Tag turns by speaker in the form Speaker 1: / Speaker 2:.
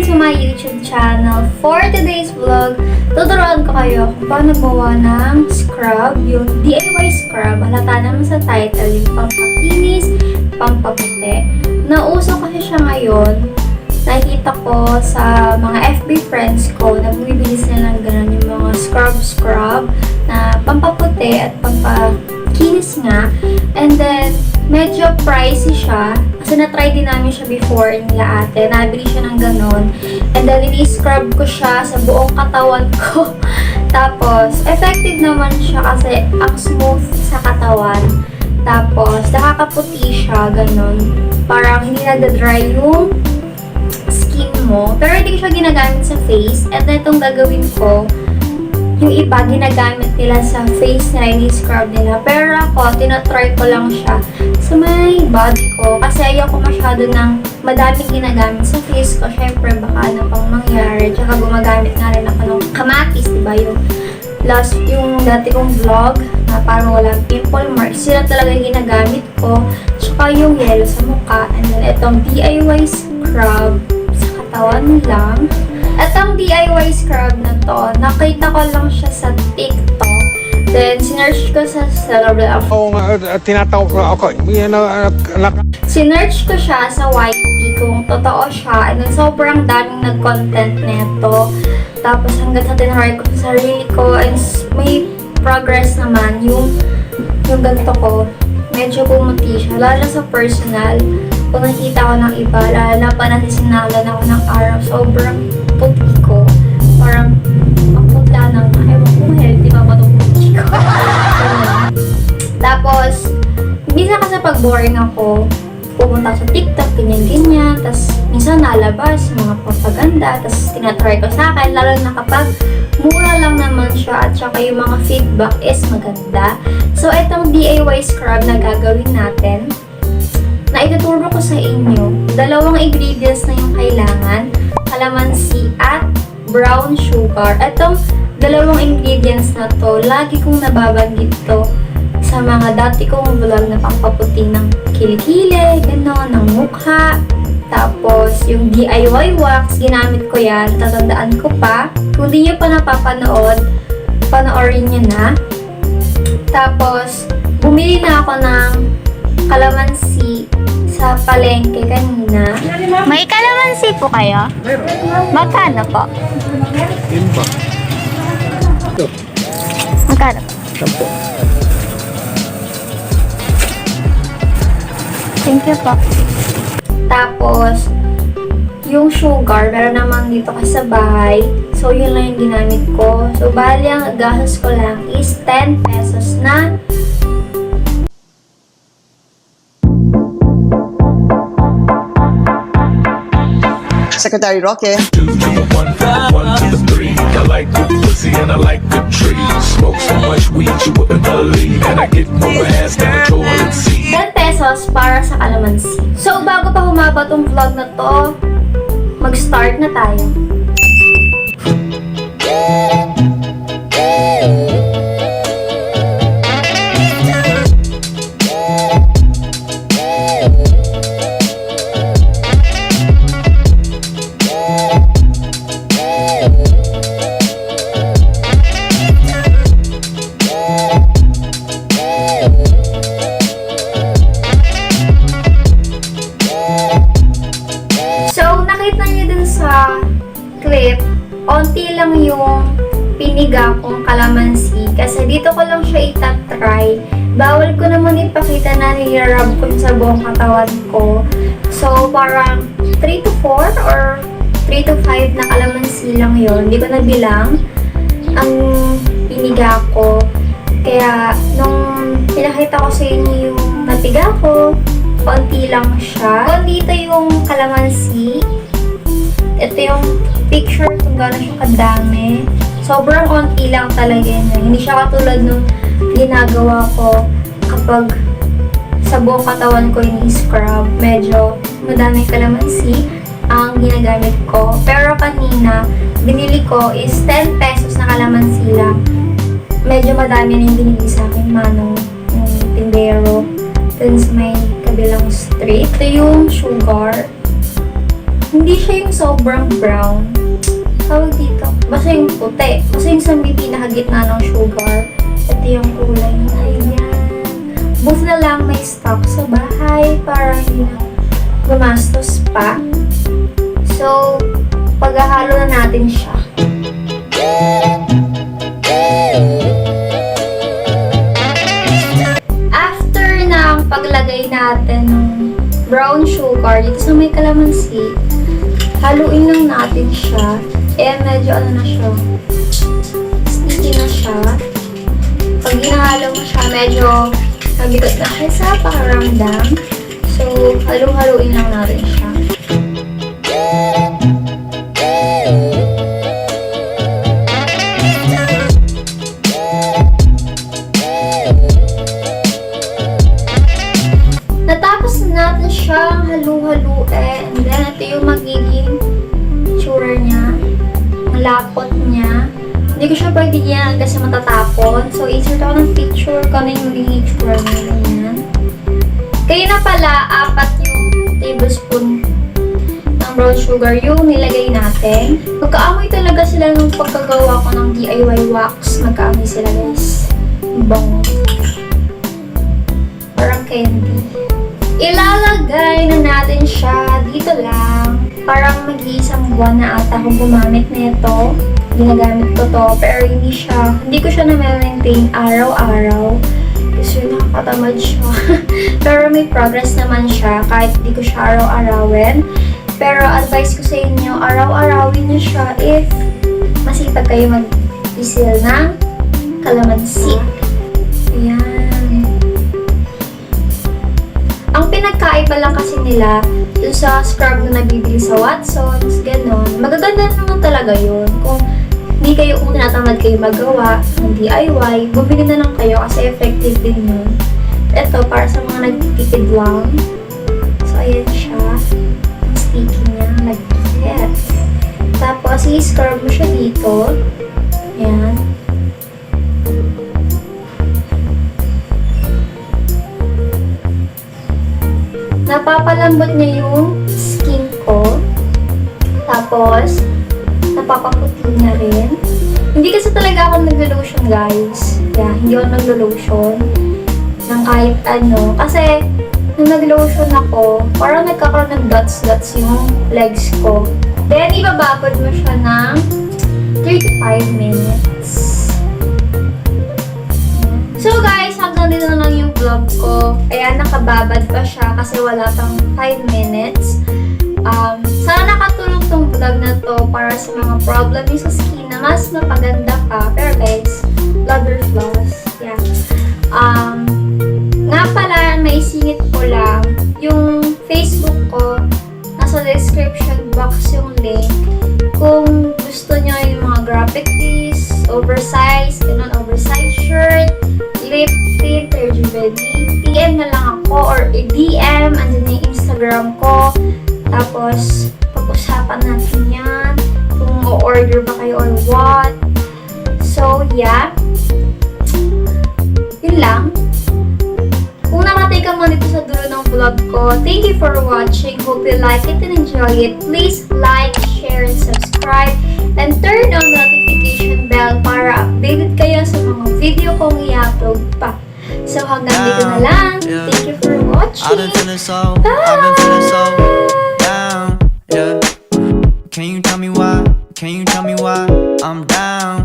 Speaker 1: to my YouTube channel. For today's vlog, tuturuan ko kayo kung paano gawa ng scrub, yung DIY scrub. Halata naman sa title, yung Pampakinis, Pampaputi. Nauso kasi siya ngayon. Nakikita ko sa mga FB friends ko na bumibili sila ng ganun yung mga scrub na pampaputi at pampakinis nga. And then, medyo pricey siya. Kasi na-try din namin siya before nila ate. Nabili siya ng ganun. And then, ini-scrub ko siya sa buong katawan ko. Tapos, effective naman siya kasi ang smooth sa katawan. Tapos, nakakaputi siya, ganun. Parang hindi nagda-dry yung skin mo. Pero hindi ko siya ginagamit sa face. And then, itong gagawin ko, yung iba, ginagamit nila sa face nila, yung scrub nila. Pero ako, tinatry ko lang siya sa may body ko. Kasi ayoko masyado ng madaming ginagamit sa face ko. Syempre, baka ano pang mangyari. Tsaka gumagamit nga rin ako ng kamatis, diba? Yung dati kong vlog, na parang walang pimple marks. Sila talaga yung ginagamit ko. Tsaka yung yellow sa mukha. And then, itong DIY scrub sa katawan lang. At ang DIY scrub na to, nakita ko lang siya sa TikTok. Then, sinearch ko sa
Speaker 2: tinatawag ko ako.
Speaker 1: Sinearch ko siya sa YT kung totoo siya. And then, sobrang daming nag-content nito. Tapos, hanggang sa tinry ko sa sarili ko. And may progress naman. Yung ganito ko, medyo pumuti siya. Lalo sa personal. Kung nakita ko ng iba, lalo na pa nasisinalan ako ng araw. Sobrang puti ko. Parang maputla ng ewan ko, healthy pa ba itong puti ko. Tapos, minsan kasi pag boring ako, pumunta sa TikTok, ganyan-ganyan. Tapos, minsan nalabas mga propaganda. Tapos, tinatry ko sa akin. Lalo na kapag mura lang naman siya at saka yung mga feedback is maganda. So, itong DIY scrub na gagawin natin, na ituturo ko sa inyo, dalawang ingredients na yung kailangan, calamansi at brown sugar. Itong dalawang ingredients na to, lagi kong nababanggit to sa mga dati kong vlog na pampaputi ng kilikili, gano'n, ng mukha. Tapos, yung DIY wax, ginamit ko yan, tatandaan ko pa. Kung di nyo pa napapanood, panoorin nyo na. Tapos, bumili na ako ng calamansi sa palengke kanina. May calamansi po kayo? Magkano po?
Speaker 2: Timba.
Speaker 1: Magkano?
Speaker 2: 10.
Speaker 1: Thank you po. Tapos, yung sugar, meron naman dito kasi sa bahay. So, yun lang yung ginamit ko. So, bali ang gastos ko lang is 10 pesos na.
Speaker 3: Secretary Roque.
Speaker 4: 2 to the 1, from 1 to the 3. I like good pussy and I like good trees. Smoke so much weed you wouldn't believe. And I get more ass than a toilet seat.
Speaker 1: 10 pesos para sa calamansi. So, bago pa humaba tong vlog na to, mag-start na tayo. Clip, onti lang yung piniga kong calamansi kasi dito ko lang siya itatry. Bawal ko naman ipakita na nirarab ko sa buong katawan ko. So, parang 3 to 4 or 3 to 5 na calamansi lang yun. Hindi ko nabilang ang piniga ko. Kaya, nung pinakita ko sa inyo yung napiga ko, konti lang siya. Kung dito yung calamansi, ito yung picture kung gano'n siya kadami. Sobrang konti lang talaga yun. Hindi siya katulad nung ginagawa ko kapag sa buong katawan ko yung scrub. Medyo madaming calamansi ang ginagamit ko. Pero kanina, binili ko is 10 pesos na calamansi lang. Medyo madami na yung binili sa akin, manong tindero. Dun sa may kabilang street. Ito yung sugar. Hindi siya yung sobrang brown. Tawag dito. Basta yung puti. Basta yung sa may pinakagitna ng sugar. Ito yung kulay niya. Ayan. Buti na lang may stock sa bahay para hindi na gumastos pa. So, paghahalo na natin siya. After ng paglagay natin ng brown sugar dito sa may calamansi, haluin lang natin siya. Medyo ano na siya, sticky na siya. Pag ginahalo mo siya, medyo mabigat na siya sa pakaramdam. So, halu-haluin lang natin siya. Natapos na natin siyang halu-haluin. And then, ito yung magiging tsura niya. Ang lapot niya. Hindi ko siya pagdigyan kasi matatapon. So, insert ako ng picture kung ano yung magiging tsura niya. Ganyan. Kaya na pala, 4 yung tablespoon ng brown sugar yung nilagay natin. Magkaamoy talaga sila nung pagkagawa ko ng DIY wax. Magkaamoy sila, guys. Bango. Parang candy. Ilalagay na natin siya dito lang. Parang mag-iisang buwan na ata akong gumamit nito. Ginagamit ko to, pero hindi ko siya na-maintain araw-araw. Kasi nakakatamad siya. Pero may progress naman siya kahit hindi ko siya araw-arawin. Pero advice ko sa inyo, araw-arawin niyo siya if masipag kayo mag-isil ng calamansi. Ayan. Ang pinagkaiba lang kasi nila dun sa scrub na nabibili sa Watsons, gano'n. Magaganda naman talaga yun. Kung tinatamad kayo magawa ng DIY, bumili na lang kayo kasi effective din yun. Ito, para sa mga nagtitipid lang. So, ayan siya. Ang sticky niya. Nag-get. Tapos, i-scrub mo siya dito. Ayan. Napapalambot niya yung skin ko. Tapos, napapaputi niya rin. Hindi kasi talaga ako naglo-lotion, guys. Yeah, hindi ako naglo-lotion ng kahit ano. Kasi, nung nag-lotion ako, parang nagkakaroon ng dots-dots yung legs ko. Then, ibababad mo siya ng 35 minutes. So, guys, hanggang dito na lang yung vlog ko. Ayan, nakababad pa siya kasi wala pang 5 minutes. Sana nakatulong tong vlog na to para sa mga problem yung sa skin na mas mapaganda ka. Pero guys, love your flaws. Yeah. Nga pala, may singit ko lang. Yung Facebook ko, nasa description box yung link. Kung gusto nyo yung mga graphic tees, oversized, ganun, oversized shirt, lip tint, tergiversary, PM na lang ako or DM, andyan na yung Instagram ko. Tapos, pag-usapan natin yan. Kung o-order ba kayo or what. So, yeah. Yun lang. Kung nakatay ka man dito sa dulo ng vlog ko, thank you for watching. Hope you like it and enjoy it. Please like, share, and subscribe. And turn on the notification bell para updated kayo sa mga video kong i-upload pa. So, hanggang dito na lang. Thank you for watching.
Speaker 5: I've been feeling so down, yeah. Can you tell me why? Can you tell me why I'm down?